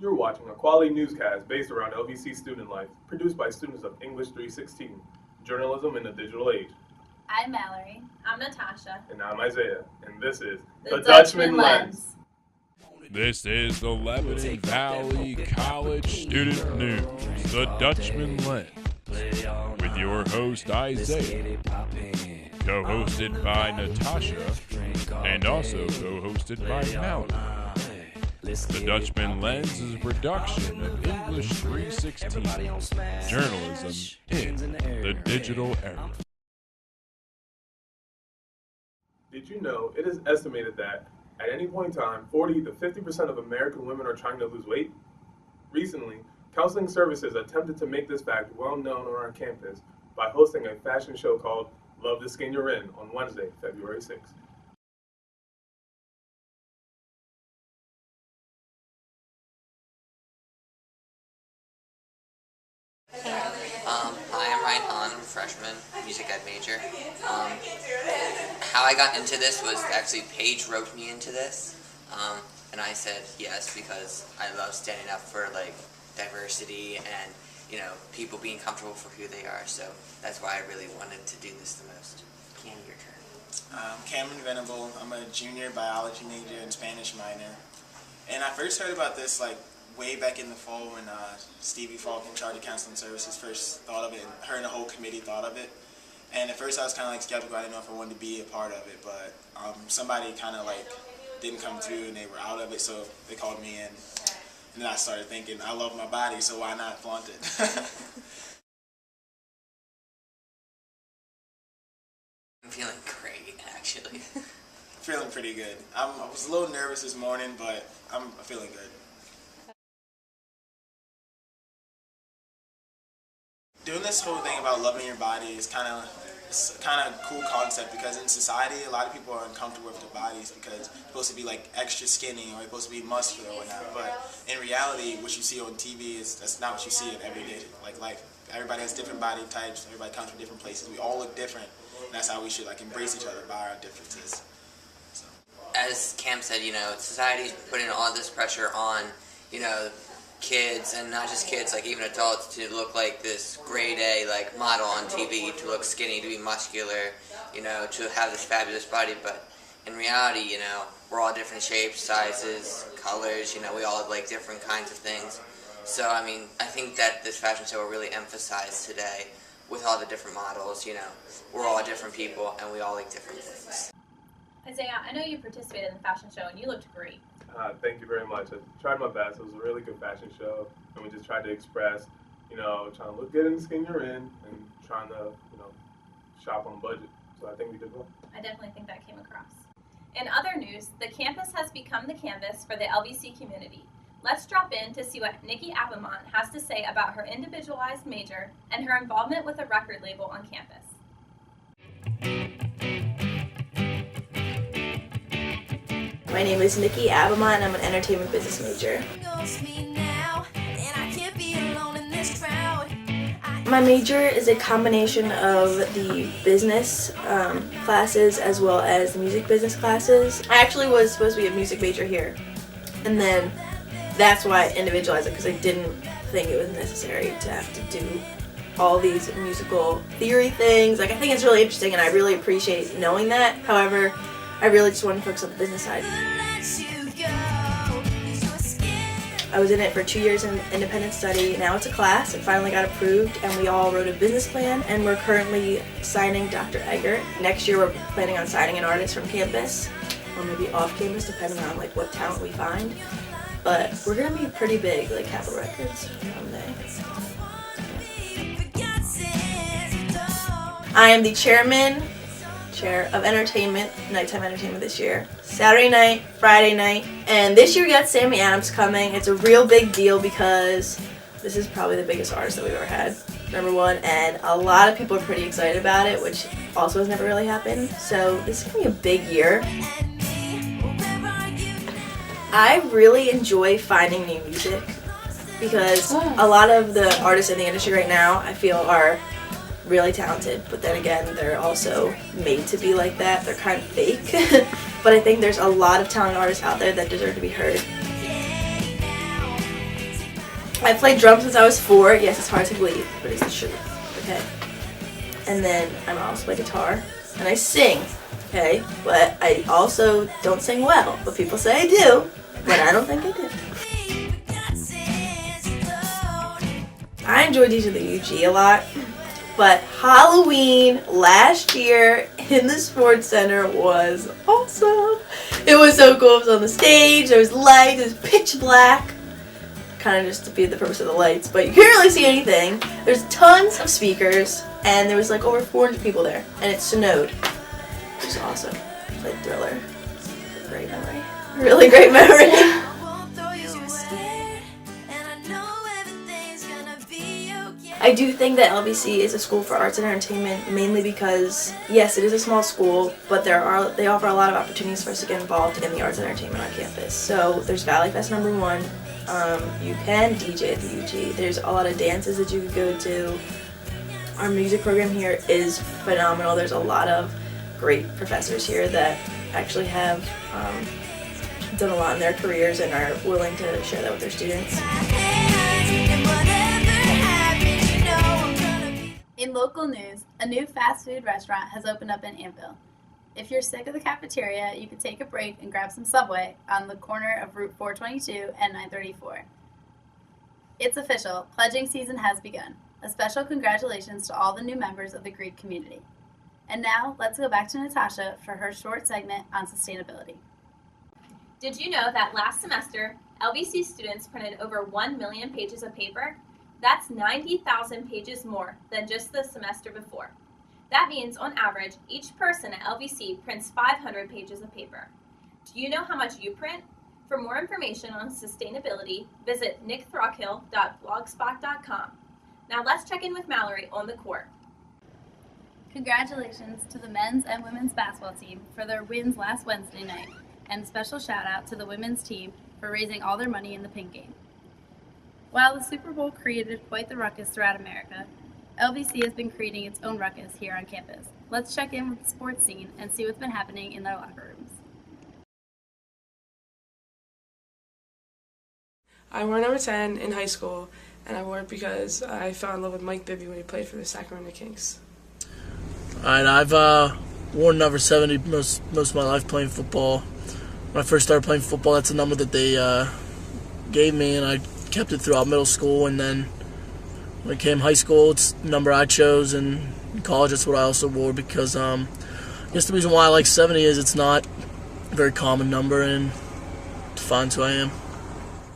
You're watching a quality newscast based around LVC student life, produced by students of English 316, Journalism in the Digital Age. I'm Mallory. I'm Natasha. And I'm Isaiah, and this is The Dutchmen Lens. This is the Lebanon Valley College Student News, the Dutchmen Lens, with your host Isaiah, co-hosted by Natasha, and also co-hosted by Mallory. The Dutchmen Lens is a production of English 316, journalism in the digital era. Did you know it is estimated that at any point in time, 40 to 50% of American women are trying to lose weight? Recently, counseling services attempted to make this fact well known around campus by hosting a fashion show called Love the Skin You're In on Wednesday, February 6th. Hi, I'm Ryan Hahn. I'm a freshman, music ed major. How I got into this was actually Paige wrote me into this, and I said yes because I love standing up for diversity and people being comfortable for who they are. So that's why I really wanted to do this the most. Candy, your turn. Cameron Venable. I'm a junior biology major and Spanish minor, and I first heard about this way back in the fall when Stevie Falk, in charge of counseling services, first thought of it, and her and the whole committee thought of it. And at first I was kind of skeptical. I didn't know if I wanted to be a part of it, but somebody kind of didn't come through and they were out of it, so they called me in. And then I started thinking, I love my body, so why not flaunt it? I'm feeling great, actually. Feeling pretty good. I was a little nervous this morning, but I'm feeling good. Doing this whole thing about loving your body is kind of a cool concept because in society a lot of people are uncomfortable with their bodies because it's supposed to be extra skinny or it's supposed to be muscular or whatnot. But in reality, what you see on TV that's not what you see in everyday life. Everybody has different body types. Everybody comes from different places. We all look different, and that's how we should embrace each other by our differences. So. As Cam said, society's putting all this pressure on, kids, and not just kids, even adults, to look like this grade A model on TV, to look skinny, to be muscular, to have this fabulous body. But in reality, we're all different shapes, sizes, colors. We all have different kinds of things. So I think that this fashion show will really emphasize today, with all the different models. We're all different people, and we all like different things. Isaiah, I know you participated in the fashion show and you looked great. Thank you very much. I tried my best. It was a really good fashion show, and we just tried to express, trying to look good in the skin you're in, and trying to, shop on budget. So I think we did well. I definitely think that came across. In other news, the campus has become the canvas for the LVC community. Let's drop in to see what Nikki Abamont has to say about her individualized major and her involvement with a record label on campus. My name is Nikki Abamont and I'm an entertainment business major. My major is a combination of the business classes as well as the music business classes. I actually was supposed to be a music major here, and then that's why I individualized it, because I didn't think it was necessary to have to do all these musical theory things. I think it's really interesting and I really appreciate knowing that. However, I really just want to focus on the business side. I was in it for 2 years in independent study. Now it's a class. It finally got approved and we all wrote a business plan, and we're currently signing Dr. Eggert. Next year we're planning on signing an artist from campus or maybe off campus, depending on what talent we find. But we're gonna be pretty big, like Capitol Records someday. I am the chair of entertainment, nighttime entertainment this year. Saturday night, Friday night, and this year we got Sammy Adams coming. It's a real big deal because this is probably the biggest artist that we've ever had, #1, and a lot of people are pretty excited about it, which also has never really happened. So this is gonna be a big year. I really enjoy finding new music because a lot of the artists in the industry right now, I feel, are really talented, but then again, they're also made to be like that. They're kind of fake. But I think there's a lot of talented artists out there that deserve to be heard. I played drums since I was 4. Yes, it's hard to believe, but it's the truth. Okay. And then I also play guitar and I sing. Okay, but I also don't sing well. But people say I do, but I don't think I do. I enjoy DJing the UG a lot, but Halloween last year in the Sports Center was awesome. It was so cool. It was on the stage, there was lights, it was pitch black. Kind of just defeated the purpose of the lights, but you couldn't really see anything. There's tons of speakers, and there was like over 400 people there, and it snowed. It was awesome. Played Thriller. Great memory. Really great memory. I do think that LVC is a school for arts and entertainment mainly because, yes, it is a small school, but they offer a lot of opportunities for us to get involved in the arts and entertainment on campus. So there's Valley Fest #1. You can DJ at the UG. There's a lot of dances that you could go to. Our music program here is phenomenal. There's a lot of great professors here that actually have done a lot in their careers and are willing to share that with their students. In local news, a new fast food restaurant has opened up in Anvil. If you're sick of the cafeteria, you could take a break and grab some Subway on the corner of Route 422 and 934. It's official, pledging season has begun. A special congratulations to all the new members of the Greek community. And now, let's go back to Natasha for her short segment on sustainability. Did you know that last semester, LVC students printed over 1 million pages of paper? That's 90,000 pages more than just the semester before. That means, on average, each person at LVC prints 500 pages of paper. Do you know how much you print? For more information on sustainability, visit nickthrockhill.blogspot.com. Now let's check in with Mallory on the court. Congratulations to the men's and women's basketball team for their wins last Wednesday night, and a special shout out to the women's team for raising all their money in the pink game. While the Super Bowl created quite the ruckus throughout America, LVC has been creating its own ruckus here on campus. Let's check in with the sports scene and see what's been happening in their locker rooms. I wore number 10 in high school, and I wore it because I fell in love with Mike Bibby when he played for the Sacramento Kings. Alright, I've worn number 70 most of my life playing football. When I first started playing football, that's the number that they gave me, and I kept it throughout middle school, and then when it came high school, it's the number I chose, and in college that's what I also wore because I guess the reason why I like 70 is it's not a very common number and defines who I am.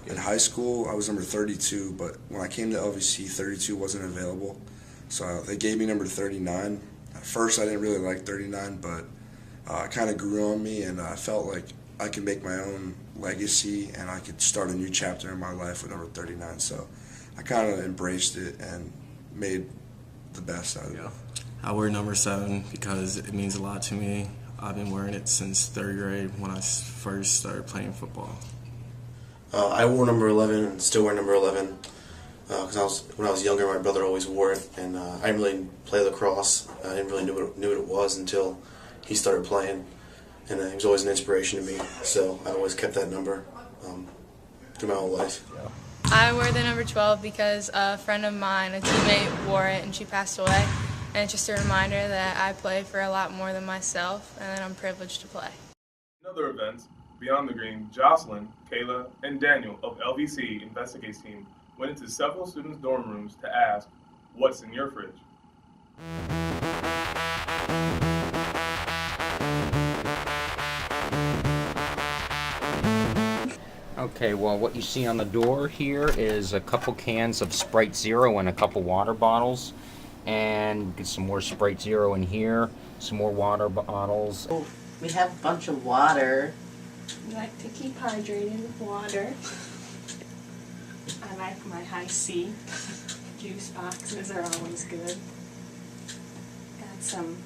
In high school, I was number 32, but when I came to LVC, 32 wasn't available, so they gave me number 39. At first, I didn't really like 39, but it kind of grew on me, and I felt like I could make my own legacy and I could start a new chapter in my life with number 39. So I kind of embraced it and made the best out of it. I wear number 7 because it means a lot to me. I've been wearing it since 3rd grade when I first started playing football. I wore number 11 and still wear number 11 because when I was younger, my brother always wore it, and I didn't really play lacrosse. I didn't really knew what it was until he started playing. And he was always an inspiration to me, so I always kept that number through my whole life. I wear the number 12 because a friend of mine, a teammate, wore it and she passed away. And it's just a reminder that I play for a lot more than myself and that I'm privileged to play. In other events, beyond the green, Jocelyn, Kayla, and Daniel of LVC Investigates team went into several students' dorm rooms to ask, "What's in your fridge?" Okay, well, what you see on the door here is a couple cans of Sprite Zero and a couple water bottles. And get some more Sprite Zero in here, some more water bottles. Oh, we have a bunch of water. We like to keep hydrated with water. I like my high C. Juice boxes are always good. Got some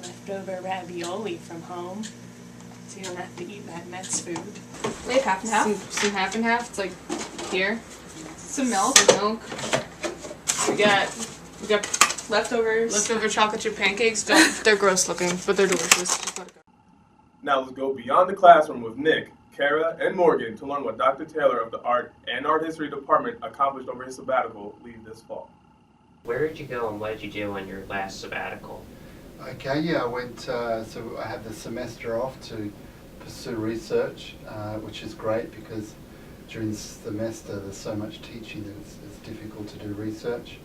leftover ravioli from home, so you don't have to eat that Mets food. We have half and half. Some half and half. It's like here. Some milk. We got leftovers. Leftover chocolate chip pancakes. They're gross looking, but they're delicious. Now let's go beyond the classroom with Nick Kara, and Morgan to learn what Dr. Taylor of the Art and Art History Department accomplished over his sabbatical leave this fall. Where did you go and what did you do on your last sabbatical? Okay, yeah, I went, so I had the semester off to pursue research, which is great because during the semester there's so much teaching that it's difficult to do research.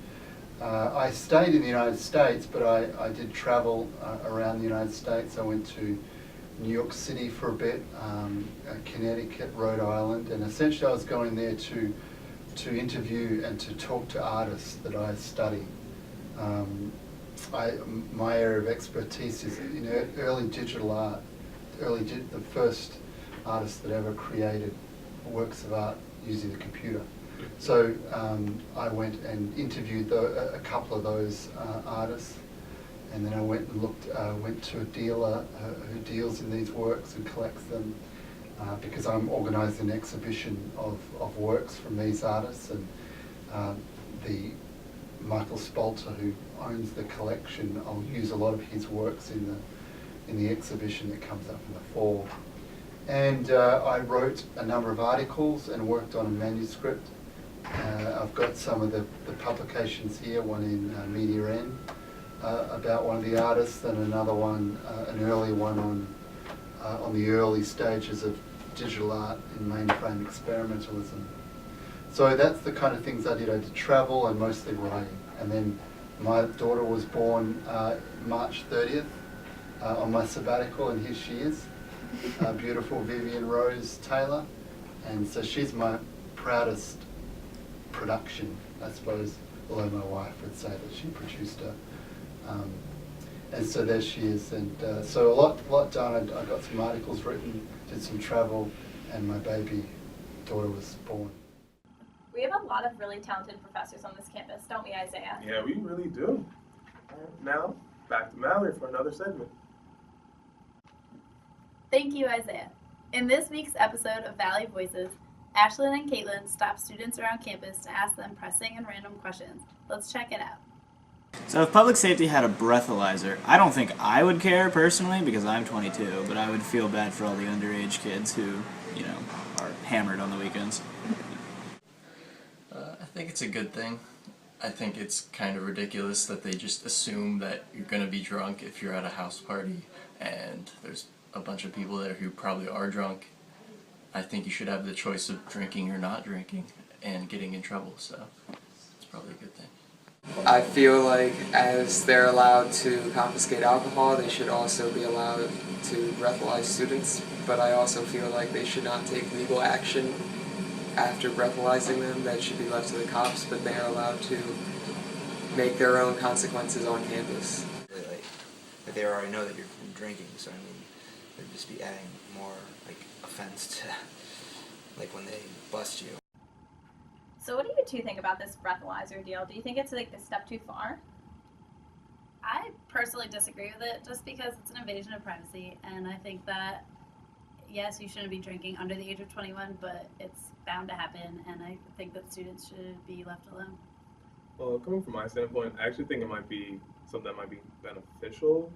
I stayed in the United States, but I did travel around the United States. I went to New York City for a bit, Connecticut, Rhode Island, and essentially I was going there to interview and to talk to artists that I study. My area of expertise is in early digital art, the first artist that ever created works of art using the computer. So I went and interviewed a couple of those artists, and then I went and went to a dealer who deals in these works and collects them, because I'm organising an exhibition of works from these artists, and the Michael Spalter, who owns the collection, I'll use a lot of his works in the exhibition that comes up in the fall. And I wrote a number of articles and worked on a manuscript. I've got some of the publications here, one in Media N about one of the artists, and another one, an early one on the early stages of digital art in mainframe experimentalism. So that's the kind of things I did. I did travel and mostly writing. And then my daughter was born March 30th on my sabbatical, and here she is, beautiful Vivian Rose Taylor. And so she's my proudest production, I suppose, although my wife would say that she produced her. And so there she is. And so a lot done. I got some articles written, did some travel, and my baby daughter was born. We have a lot of really talented professors on this campus, don't we, Isaiah? Yeah, we really do. Now, back to Mallory for another segment. Thank you, Isaiah. In this week's episode of Valley Voices, Ashlyn and Caitlin stop students around campus to ask them pressing and random questions. Let's check it out. So if public safety had a breathalyzer, I don't think I would care personally because I'm 22, but I would feel bad for all the underage kids who, are hammered on the weekends. I think it's a good thing. I think it's kind of ridiculous that they just assume that you're going to be drunk if you're at a house party and there's a bunch of people there who probably are drunk. I think you should have the choice of drinking or not drinking and getting in trouble, so it's probably a good thing. I feel like as they're allowed to confiscate alcohol, they should also be allowed to breathalyze students, but I also feel like they should not take legal action after breathalyzing them. That should be left to the cops, but they are allowed to make their own consequences on campus. Like, they already know that you're drinking, so I mean, they'd just be adding more offense to when they bust you. So what do you two think about this breathalyzer deal? Do you think it's a step too far? I personally disagree with it just because it's an invasion of privacy, and I think that, yes, you shouldn't be drinking under the age of 21, but it's bound to happen, and I think that students should be left alone. Well, coming from my standpoint, I actually think it might be something that might be beneficial,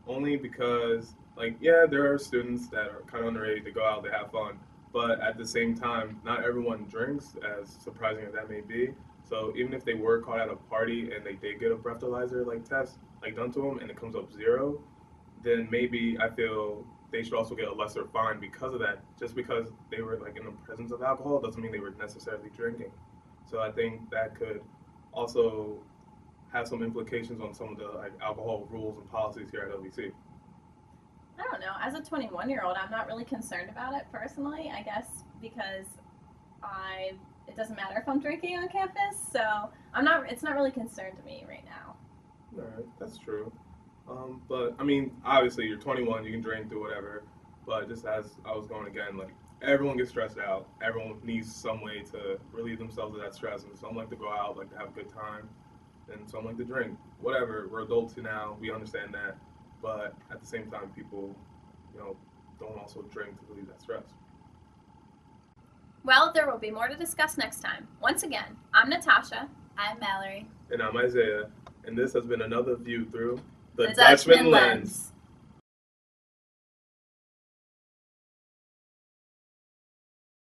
only because, there are students that are kind of underage, they go out, they have fun, but at the same time, not everyone drinks, as surprising as that may be. So even if they were caught at a party and they did get a breathalyzer test done to them and it comes up 0, then maybe I feel they should also get a lesser fine because of that. Just because they were in the presence of alcohol doesn't mean they were necessarily drinking. So I think that could also have some implications on some of the alcohol rules and policies here at LVC. I don't know. As a 21-year-old, I'm not really concerned about it personally, I guess, because it doesn't matter if I'm drinking on campus, so it's not really a concern to me right now. All right, that's true. But I mean, obviously you're 21, you can drink, do whatever, but just as I was going again, everyone gets stressed out. Everyone needs some way to relieve themselves of that stress, and some like to go out, like to have a good time, and some like to drink. Whatever, we're adults now, we understand that, but at the same time, people, don't also drink to relieve that stress. Well, there will be more to discuss next time. Once again, I'm Natasha. I'm Mallory. And I'm Isaiah, and this has been another view through the Dutchmen Dutchmen lens.